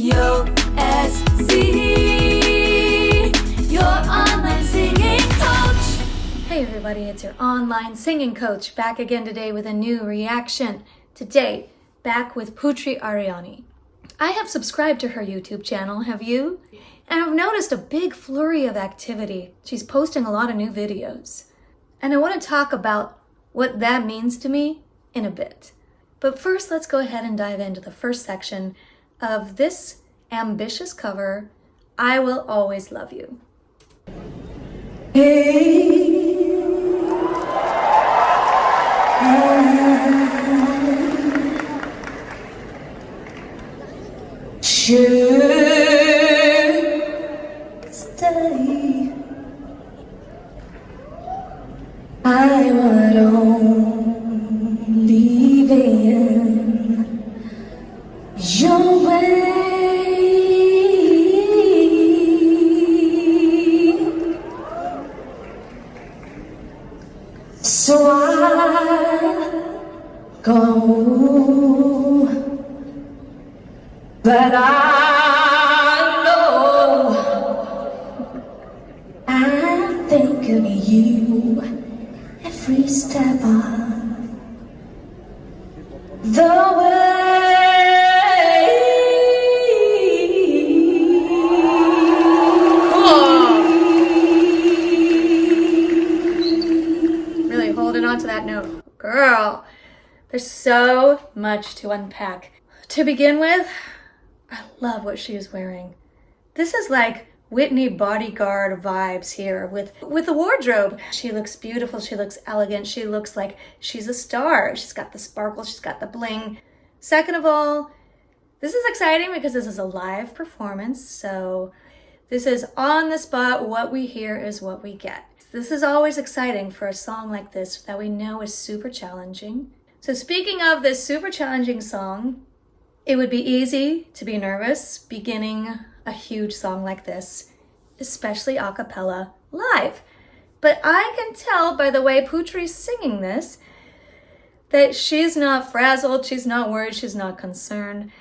Yo, SC, your online singing coach. Hey everybody, it's your online singing coach back again today with a new reaction. Today, back with Putri Ariani. I have subscribed to her YouTube channel, have you? And I've noticed a big flurry of activity. She's posting a lot of new videos. And I want to talk about what that means to me in a bit. But first, let's go ahead and dive into the first section of this ambitious cover, I Will Always Love You. Stay. I would only be in your way. So I go, but I know I think of you every step of the way. Really holding on to that note. Girl, there's so much to unpack. To begin with, I love what she is wearing. This is like Whitney bodyguard vibes here with the wardrobe. She looks beautiful, she looks elegant, she looks like she's a star. She's got the sparkle, she's got the bling. Second of all, this is exciting because this is a live performance, so this is on the spot. What we hear is what we get. This is always exciting for a song like this that we know is super challenging. So speaking of this super challenging song, it would be easy to be nervous beginning a huge song like this, especially a cappella live. But I can tell by the way Putri's singing this that she's not frazzled, she's not worried, she's not concerned.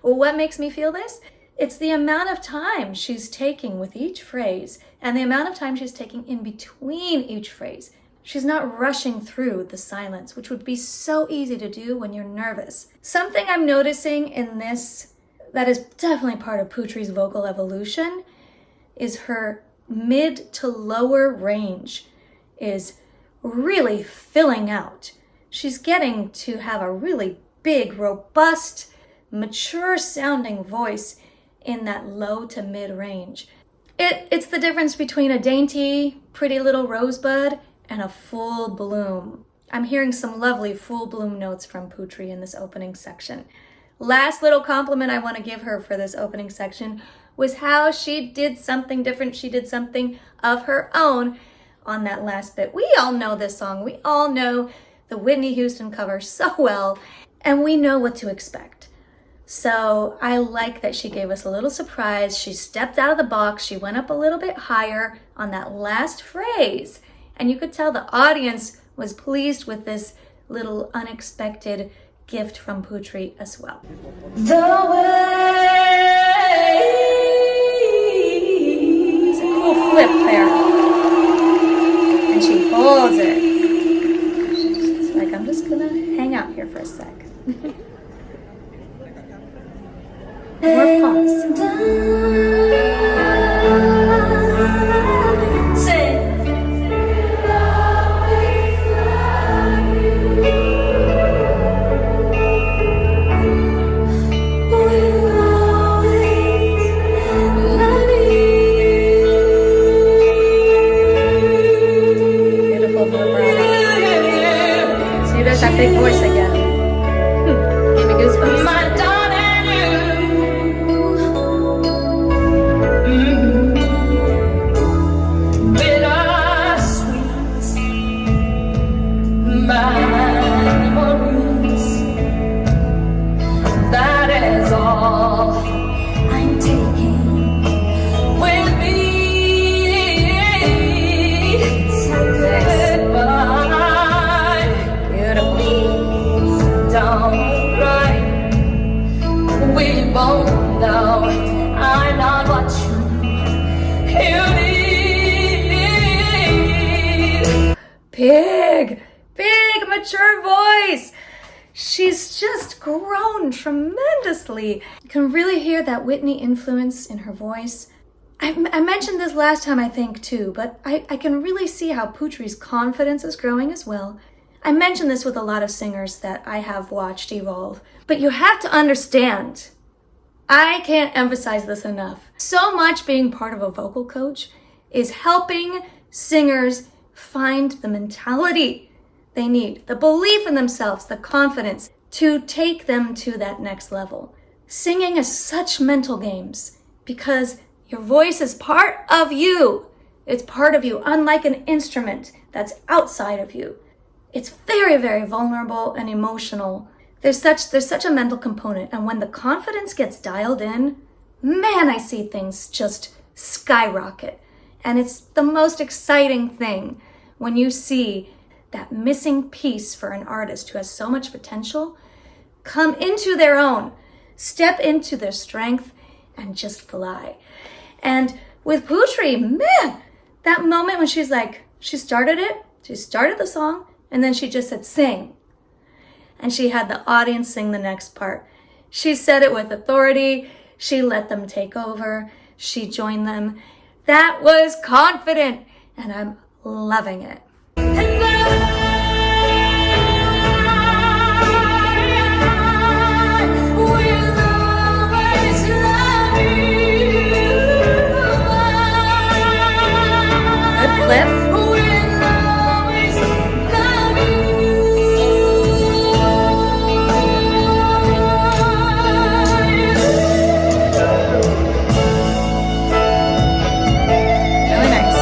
Well, what makes me feel this? It's the amount of time she's taking with each phrase and the amount of time she's taking in between each phrase. She's not rushing through the silence, which would be so easy to do when you're nervous. Something I'm noticing in this that is definitely part of Putri's vocal evolution is her mid to lower range is really filling out. She's getting to have a really big, robust, mature sounding voice in that low to mid range. It's the difference between a dainty, pretty little rosebud and a full bloom. I'm hearing some lovely full bloom notes from Putri in this opening section. Last little compliment I want to give her for this opening section was how she did something different. She did something of her own on that last bit. We all know this song. We all know the Whitney Houston cover so well, and we know what to expect. So I like that she gave us a little surprise. She stepped out of the box. She went up a little bit higher on that last phrase. And you could tell the audience was pleased with this little unexpected gift from Putri as well. The way. It's a cool flip there. And she holds it. It's like, I'm just gonna hang out here for a sec. More pause. That big voice again. Gave me goosebumps. My darling, you no, I'm not what you need. Big, mature voice. She's just grown tremendously. You can really hear that Whitney influence in her voice. I mentioned this last time, I think, too, but I can really see how Putri's confidence is growing as well. I mention this with a lot of singers that I have watched evolve, but you have to understand, I can't emphasize this enough. So much being part of a vocal coach is helping singers find the mentality they need, the belief in themselves, the confidence to take them to that next level. Singing is such mental games because your voice is part of you. It's part of you, unlike an instrument that's outside of you. It's very, very vulnerable and emotional. There's such a mental component. And when the confidence gets dialed in, man, I see things just skyrocket. And it's the most exciting thing when you see that missing piece for an artist who has so much potential come into their own, step into their strength, and just fly. And with Putri, man, that moment when she started the song, and then she just said, sing. And she had the audience sing the next part. She said it with authority. She let them take over. She joined them. That was confident, and I'm loving it. Flip. Really nice.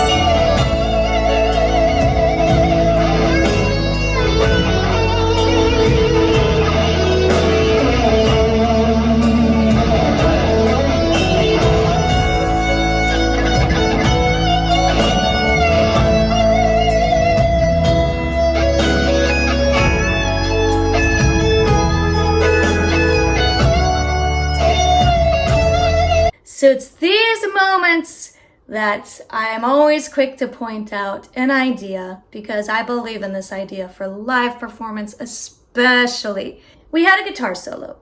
So it's these moments that I am always quick to point out an idea, because I believe in this idea for live performance especially. We had a guitar solo.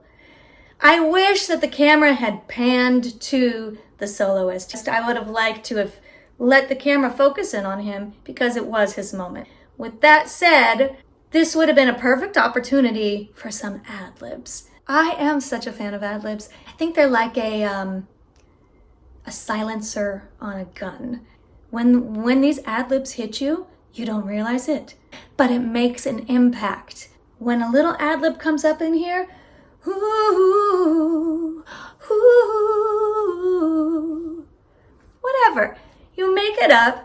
I wish that the camera had panned to the soloist. I would have liked to have let the camera focus in on him because it was his moment. With that said, this would have been a perfect opportunity for some ad-libs. I am such a fan of ad-libs. I think they're like a silencer on a gun. When these ad-libs hit you, you don't realize it, but it makes an impact. When a little ad-lib comes up in here, ooh, ooh, whatever, you make it up,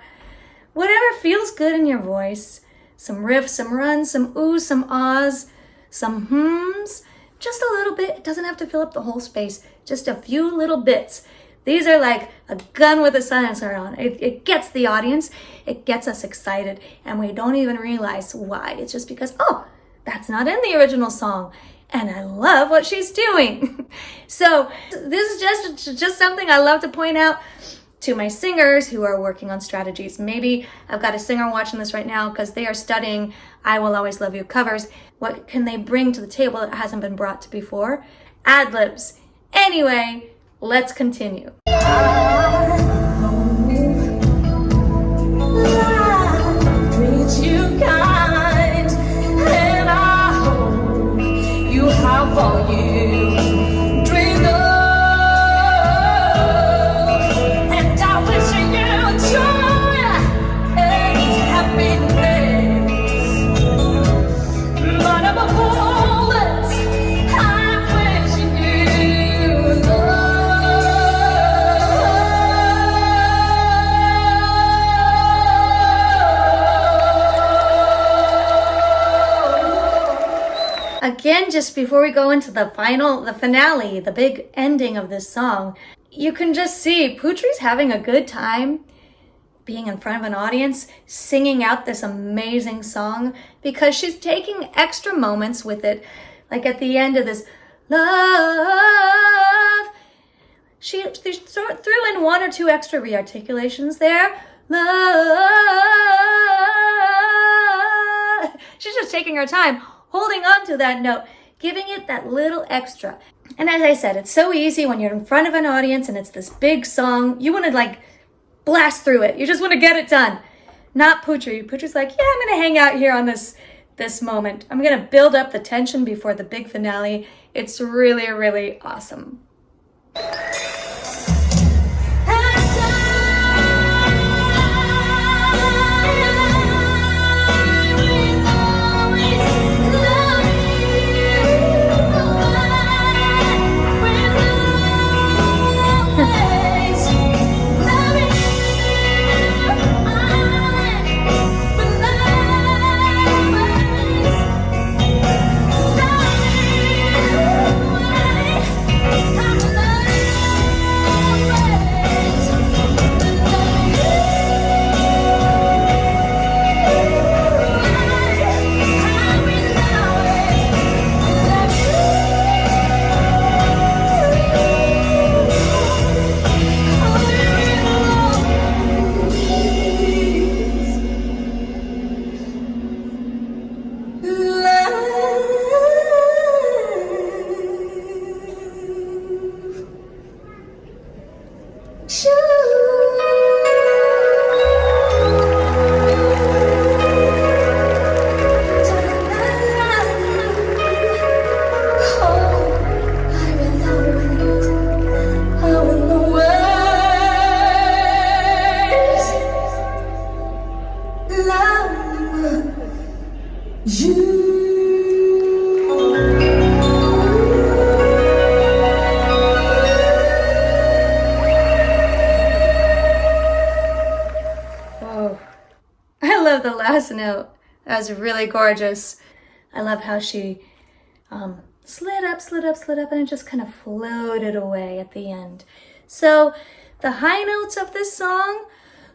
whatever feels good in your voice, some riffs, some runs, some oohs, some ahs, some hums, just a little bit. It doesn't have to fill up the whole space, just a few little bits. These are like a gun with a silencer on. It gets the audience, it gets us excited, and we don't even realize why. It's just because, oh, that's not in the original song, and I love what she's doing. So this is just something I love to point out to my singers who are working on strategies. Maybe I've got a singer watching this right now because they are studying I Will Always Love You covers. What can they bring to the table that hasn't been brought to before? Ad-libs. Anyway, let's continue. Treat you kind, and I hope you have all you dreamed of, and I wish you joy and happiness. But above all this, I'm wishing you Again, just before we go into the finale, the big ending of this song, you can just see Putri's having a good time being in front of an audience, singing out this amazing song, because she's taking extra moments with it. Like at the end of this, love threw in one or two extra rearticulations there. She's just taking her time, holding on to that note, giving it that little extra. And as I said, it's so easy when you're in front of an audience and it's this big song. You want to like blast through it. You just want to get it done. Not Putri. Putri's like, yeah, I'm going to hang out here on this moment. I'm going to build up the tension before the big finale. It's really, really awesome. The last note. That was really gorgeous. I love how she slid up, and it just kind of floated away at the end. So the high notes of this song,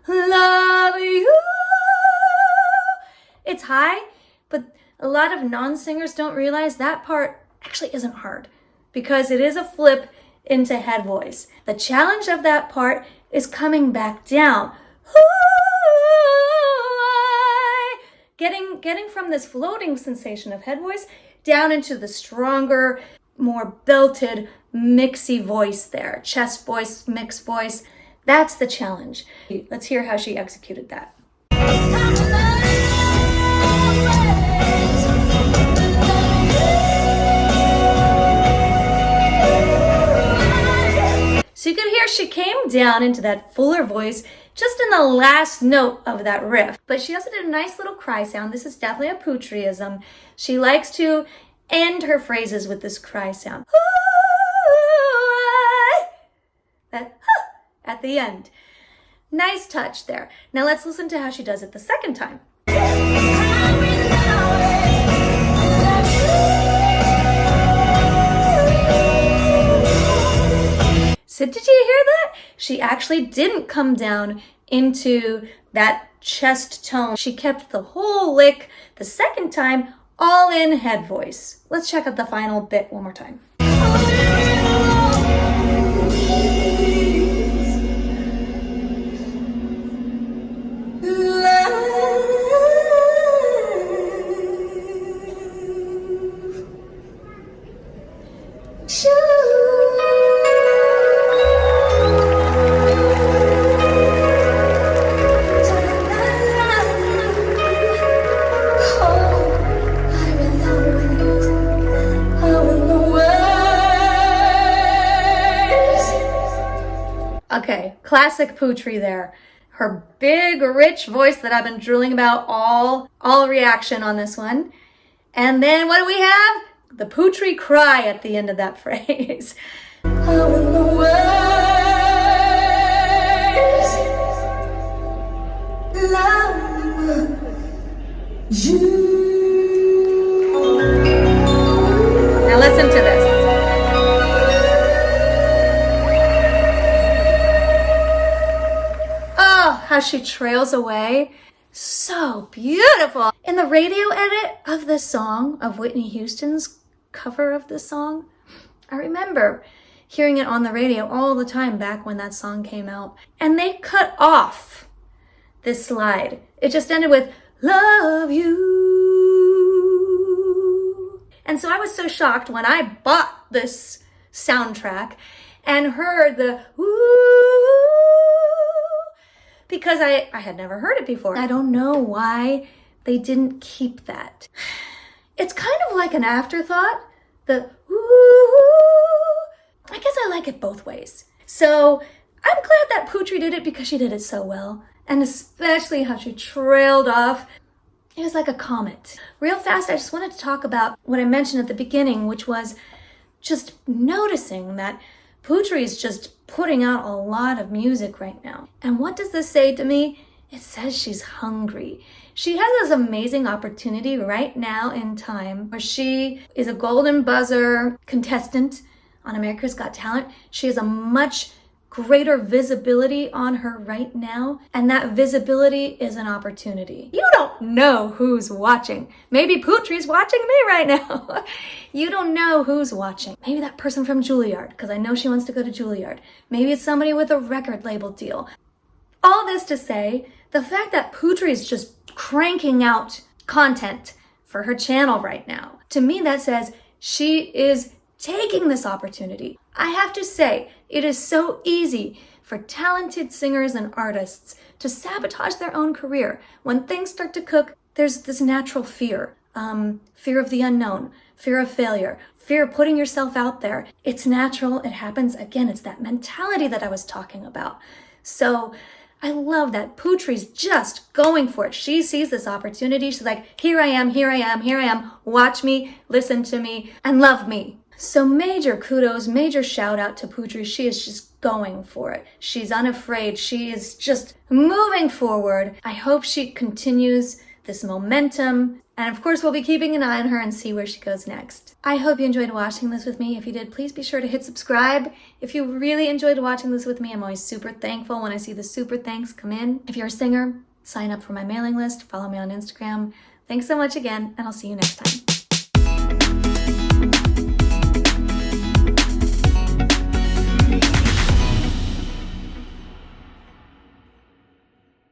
love you, it's high, but a lot of non-singers don't realize that part actually isn't hard because it is a flip into head voice. The challenge of that part is coming back down. Getting from this floating sensation of head voice down into the stronger, more belted, mixy voice there. Chest voice, mixed voice. That's the challenge. Let's hear how she executed that. So you could hear she came down into that fuller voice just in the last note of that riff. But she also did a nice little cry sound. This is definitely a Putriism. She likes to end her phrases with this cry sound. That at the end. Nice touch there. Now let's listen to how she does it the second time. So did you hear that? She actually didn't come down into that chest tone. She kept the whole lick the second time all in head voice. Let's check out the final bit one more time. Okay, classic Putri there. Her big, rich voice that I've been drooling about all reaction on this one. And then what do we have? The Putri cry at the end of that phrase. Now listen to this. How she trails away. So beautiful. In the radio edit of this song, of Whitney Houston's cover of this song, I remember hearing it on the radio all the time back when that song came out. And they cut off this slide. It just ended with, love you. And so I was so shocked when I bought this soundtrack and heard the ooh, because I had never heard it before. I don't know why they didn't keep that. It's kind of like an afterthought, the ooh. I guess I like it both ways. So I'm glad that Putri did it because she did it so well. And especially how she trailed off. It was like a comet. Real fast, I just wanted to talk about what I mentioned at the beginning, which was just noticing that Putri is just putting out a lot of music right now. And what does this say to me? It says she's hungry. She has this amazing opportunity right now in time where she is a golden buzzer contestant on America's Got Talent. She has a much greater visibility on her right now, and that visibility is an opportunity. You don't know who's watching. Maybe Putri's watching me right now. You don't know who's watching. Maybe that person from Juilliard, because I know she wants to go to Juilliard. Maybe it's somebody with a record label deal. All this to say, the fact that Putri is just cranking out content for her channel right now, to me that says she is taking this opportunity. I have to say, it is so easy for talented singers and artists to sabotage their own career. When things start to cook, there's this natural fear. Fear of the unknown, fear of failure, fear of putting yourself out there. It's natural, it happens. Again, it's that mentality that I was talking about. So I love that Putri's just going for it. She sees this opportunity. She's like, here I am, here I am, here I am. Watch me, listen to me, and love me. So major kudos, major shout out to Putri. She is just going for it. She's unafraid. She is just moving forward. I hope she continues this momentum. And of course, we'll be keeping an eye on her and see where she goes next. I hope you enjoyed watching this with me. If you did, please be sure to hit subscribe. If you really enjoyed watching this with me, I'm always super thankful when I see the super thanks come in. If you're a singer, sign up for my mailing list. Follow me on Instagram. Thanks so much again, and I'll see you next time.